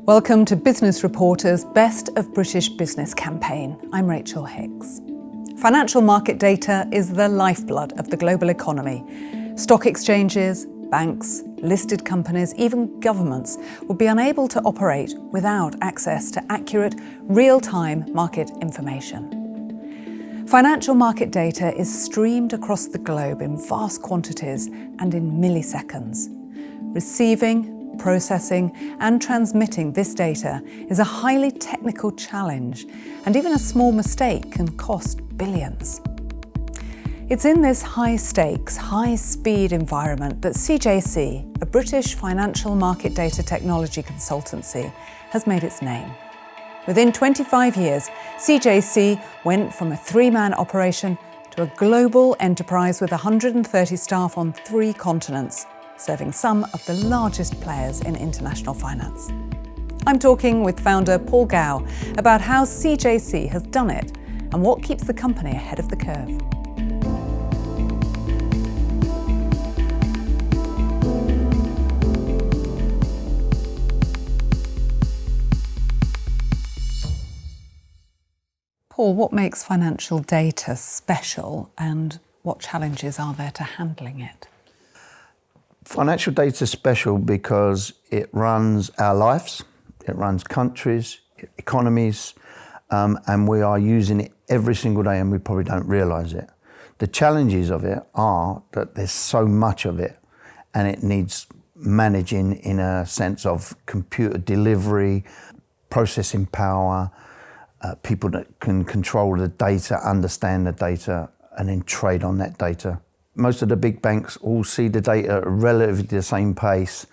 Welcome to Business Reporter's Best of British Business campaign. I'm Rachel Hicks. Financial market data is the lifeblood of the global economy. Stock exchanges, banks, listed companies, even governments will be unable to operate without access to accurate, real-time market information. Financial market data is streamed across the globe in vast quantities and in milliseconds. Receiving, processing and transmitting this data is a highly technical challenge, and even a small mistake can cost billions. It's in this high-stakes, high-speed environment that CJC, a British financial market data technology consultancy, has made its name. Within 25 years, CJC went from a three-man operation to a global enterprise with 130 staff on 3 continents, serving some of the largest players in international finance. I'm talking with founder Paul Gow about how CJC has done it and what keeps the company ahead of the curve. Paul, what makes financial data special and what challenges are there to handling it? Financial data is special because it runs our lives, it runs countries, economies, and we are using it every single day and we probably don't realise it. The challenges of it are that there's so much of it and it needs managing in a sense of computer delivery, processing power, people that can control the data, understand the data, and then trade on that data. Most of the big banks all see the data at relatively the same pace,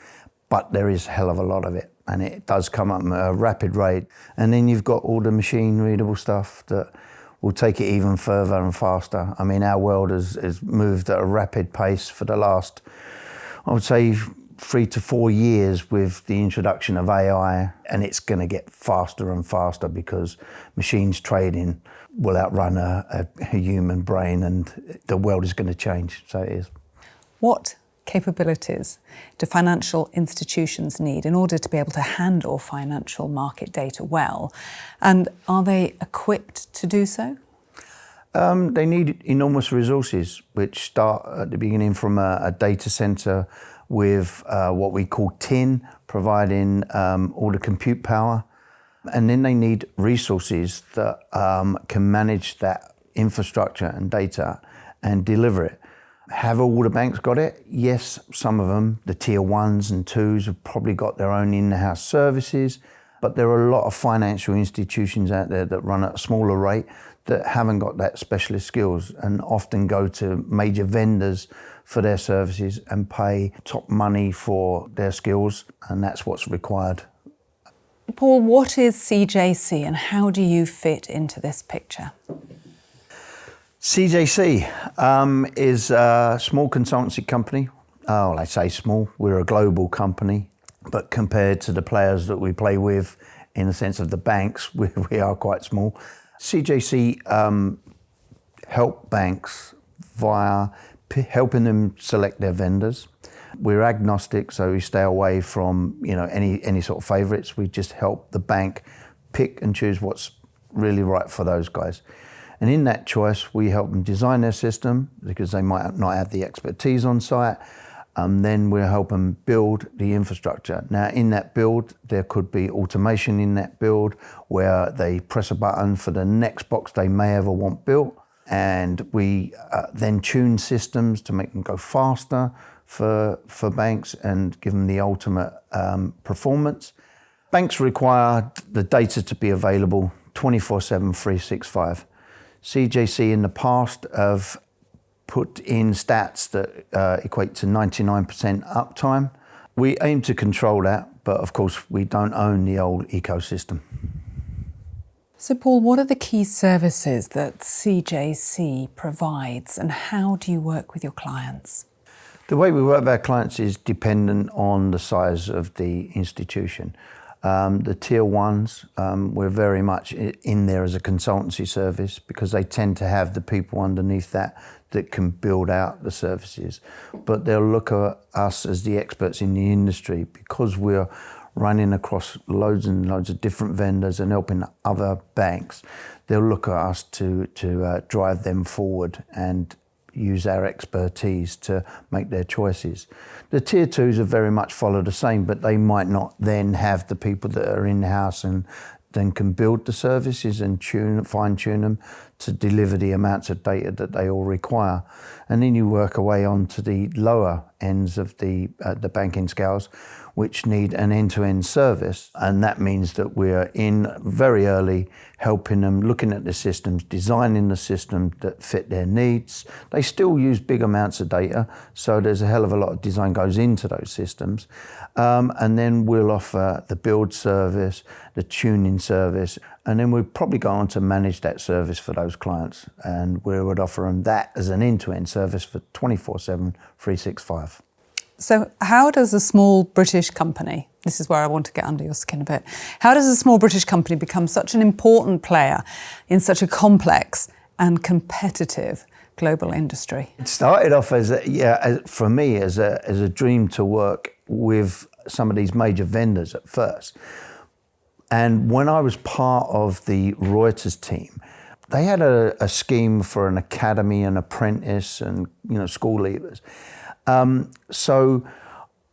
but there is a hell of a lot of it, and it does come up at a rapid rate. And then you've got all the machine-readable stuff that will take it even further and faster. I mean, our world has moved at a rapid pace for the last, I would say, 3 to 4 years with the introduction of AI, and it's going to get faster and faster because machines trading will outrun a human brain, and the world is going to change, so it is. What capabilities do financial institutions need in order to be able to handle financial market data well, and are they equipped to do so? They need enormous resources, which start at the beginning from a data centre with what we call tin, providing all the compute power. And then they need resources that can manage that infrastructure and data and deliver it. Have all the banks got it? Yes, some of them, the tier 1s and 2s, have probably got their own in-house services, but there are a lot of financial institutions out there that run at a smaller rate that haven't got that specialist skills and often go to major vendors for their services and pay top money for their skills, and that's what's required. Paul, what is CJC and how do you fit into this picture? CJC is a small consultancy company. Oh, I say small, we're a global company, but compared to the players that we play with, in the sense of the banks, we are quite small. CJC help banks via helping them select their vendors. We're agnostic, so we stay away from any sort of favourites. We just help the bank pick and choose what's really right for those guys. And in that choice, we help them design their system because they might not have the expertise on site. Then we'll help them build the infrastructure. Now, in that build, there could be automation in that build where they press a button for the next box they may ever want built. And we then tune systems to make them go faster for banks and give them the ultimate performance. Banks require the data to be available 24/7, 365. CJC in the past have put in stats that equate to 99% uptime. We aim to control that, but of course we don't own the old ecosystem. So Paul, what are the key services that CJC provides and how do you work with your clients? The way we work with our clients is dependent on the size of the institution. The tier 1s, we're very much in there as a consultancy service because they tend to have the people underneath that can build out the services. But they'll look at us as the experts in the industry because we're running across loads and loads of different vendors and helping other banks, they'll look at us to drive them forward and use our expertise to make their choices. The tier twos are very much follow the same, but they might not then have the people that are in-house and then can build the services and fine-tune them to deliver the amounts of data that they all require. And then you work away onto the lower ends of the banking scales, which need an end-to-end service. And that means that we're in very early, helping them, looking at the systems, designing the system that fit their needs. They still use big amounts of data, so there's a hell of a lot of design goes into those systems. And then we'll offer the build service, the tuning service, and then we'll probably go on to manage that service for those clients. And we would offer them that as an end-to-end service for 24/7, 365. So how does a small British company, this is where I want to get under your skin a bit, how does a small British company become such an important player in such a complex and competitive global industry? It started off for me as a dream to work with some of these major vendors at first. And when I was part of the Reuters team, they had a scheme for an academy, an apprentice, and school leavers. So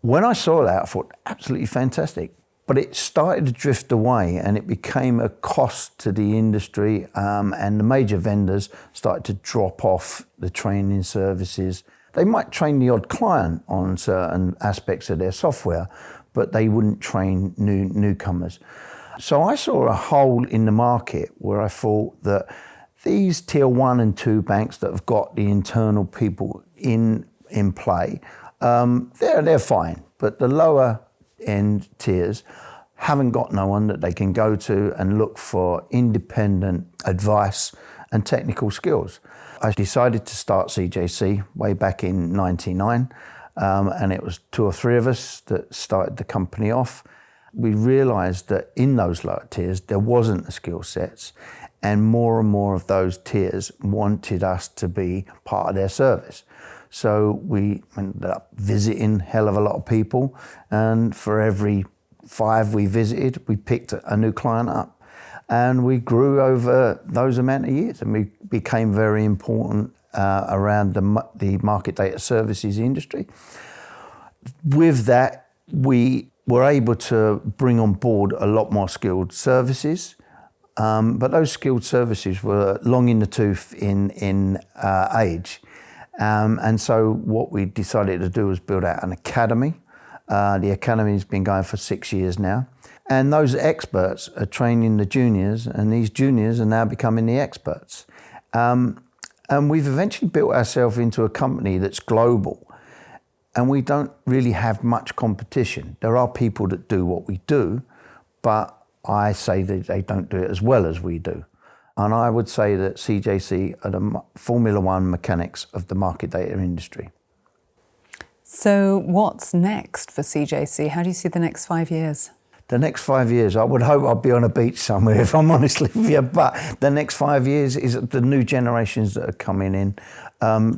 when I saw that, I thought, absolutely fantastic. But it started to drift away and it became a cost to the industry, and the major vendors started to drop off the training services. They might train the odd client on certain aspects of their software, but they wouldn't train newcomers. So I saw a hole in the market where I thought that these tier 1 and 2 banks that have got the internal people in play, they're fine. But the lower end tiers haven't got no one that they can go to and look for independent advice and technical skills. I decided to start CJC way back in '99, and it was 2 or 3 of us that started the company off. We realised that in those lower tiers there wasn't the skill sets, and more of those tiers wanted us to be part of their service. So we ended up visiting a hell of a lot of people, and for every 5 we visited, we picked a new client up. And we grew over those amount of years, and we became very important around the market data services industry. With that, we were able to bring on board a lot more skilled services, but those skilled services were long in the tooth in age. And so what we decided to do was build out an academy. The academy's been going for 6 years now. And those experts are training the juniors, and these juniors are now becoming the experts. And we've eventually built ourselves into a company that's global, and we don't really have much competition. There are people that do what we do, but I say that they don't do it as well as we do. And I would say that CJC are the Formula One mechanics of the market data industry. So what's next for CJC? How do you see the next 5 years? The next 5 years, I would hope I'll be on a beach somewhere, if I'm honest with you. But the next 5 years is the new generations that are coming in.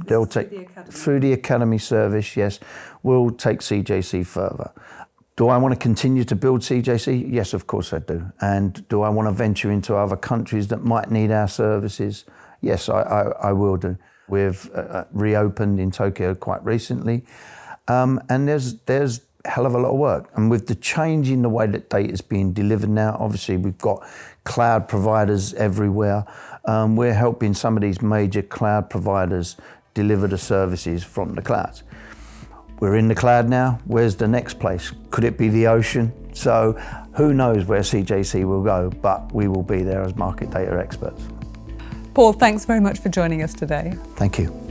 They'll take through the academy service. Yes, will take CJC further. Do I want to continue to build CJC? Yes, of course I do. And do I want to venture into other countries that might need our services? Yes, I will do. We've reopened in Tokyo quite recently, and there's hell of a lot of work. And with the change in the way that data is being delivered now, obviously we've got cloud providers everywhere. We're helping some of these major cloud providers deliver the services from the clouds. We're in the cloud now. Where's the next place? Could it be the ocean? So who knows where CJC will go, but we will be there as market data experts. Paul, thanks very much for joining us today. Thank you.